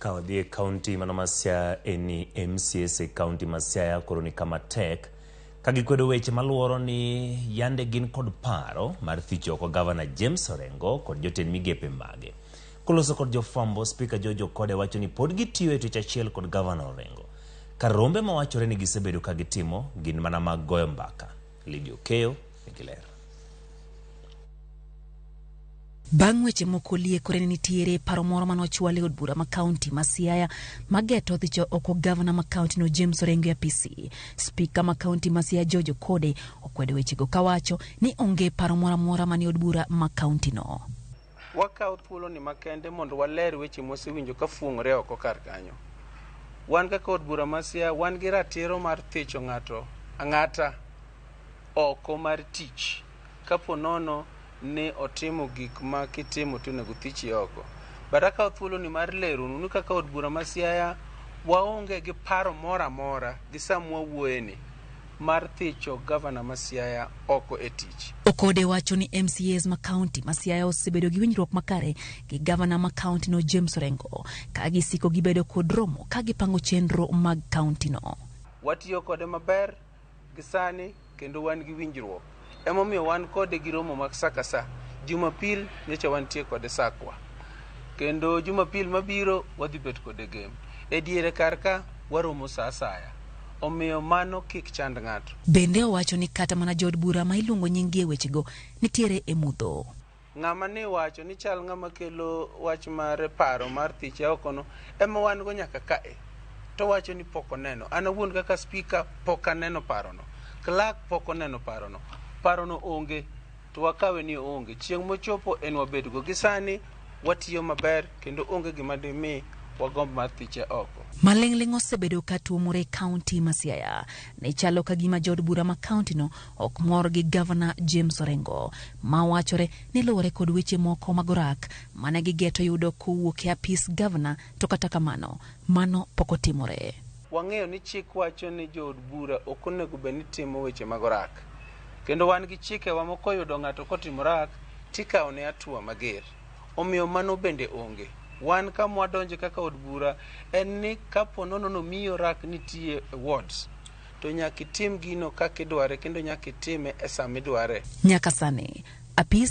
Kawadhi County mano ma Siaya eni MCAs e County ma Siaya koro ni kama tek kagikwedo weche maluoro ni yande gin kod paro mar thicho oko Governor James Orengo kod jotend migepe mage. Koloso kod jofwambo, Speaker George Okode wacho ni pod gitiyo e tich achiel kod Governor Orengo. Karombe mawachore ni gisebedo ka gitimo gin mana mag goyo mbaka. Ligi Okeyo nikilera. Bang' weche moko liekore ni nitiere paro moro manochwal e od bura ma kaunti ma Siaya mageto thicho oko Governor ma kaunti no James Orengo PC. Speaker ma kaunti ma Siaya George Okode okwedo wechego kawacho ni onge paro moro amora mani od bura ma kaunti no. Wakaw thuolo ni makende mondo waler weche mosewinjo ka fuong'ore oko kar kanyo. Wan kaka od bura ma Siaya wan gi ratiro mar thicho ng'ato ang'ata oko mar tich kapo nono ne otimo gik ma kitimo to nego thichi oko. Baraka thuolo ni mar lero nunu kaka od bura ma Siaya waonge gi paro moro amora gi samwa wuoyeni mar thicho Governor ma Siaya oko e tich. Okode wacho ni MCAs ma kaunti ma Siaya osebedo gi winjruok makare gi Governor ma kaunti no James Orengo ka gisiko gibedo kod romo ka gipango chenro mag kaunti no. Watiyo kode maber gisani kendo wan gi winjruok. Emomiyo wan kode gi romo mag sakasa. Jumapil nyecha wantie kode sakwa. Kendo Jumapil mabiro wadhi bet kode game. E diere karka waromo saa Saya. Omiyo mano kik chand ng'ato. Bende owacho ni kata mana jod bura ma iluongo nyingi e wechego nitiere e mudho. Ng'ama ne wacho ni chal ng'ama kelo wach mar paro mar thiche oko no ema wan go nyaka kae. To wacho ni pok oneno. An awuon kaka speaker pok aneno paro no. Clerk pok oneno paro no. Paro no onge to wakawe ni onge. Chieng' mochopo en wabedgo gisani watiyo maber kendo onge gima dimi wagomb mar thiche oko. Maling'ling osebedo ka tuomore kaunti ma Siaya. Ne chalo ka gima jod bura ma kaunti no ok mor gi Governor James Orengo ma wachore ni luwore kod weche moko magorak mane gigeto yudo kowuok e apis Governor to kata kamano mano pok otimore. Wang'eyo ni chik wacho ni jod bura ok onego bed ni timo weche magorak. Kendo wan gi chike wa moko yudo ng'ato kotimorak tikawo ne atua mager. Omiyo mano bende onge. Wan kama wadonje kaka od bura en ni kapo nono miyo rak nitie wards to nyaka itim gino kaka idware kendo nyaka itime e sama idware. Nyaka sani apis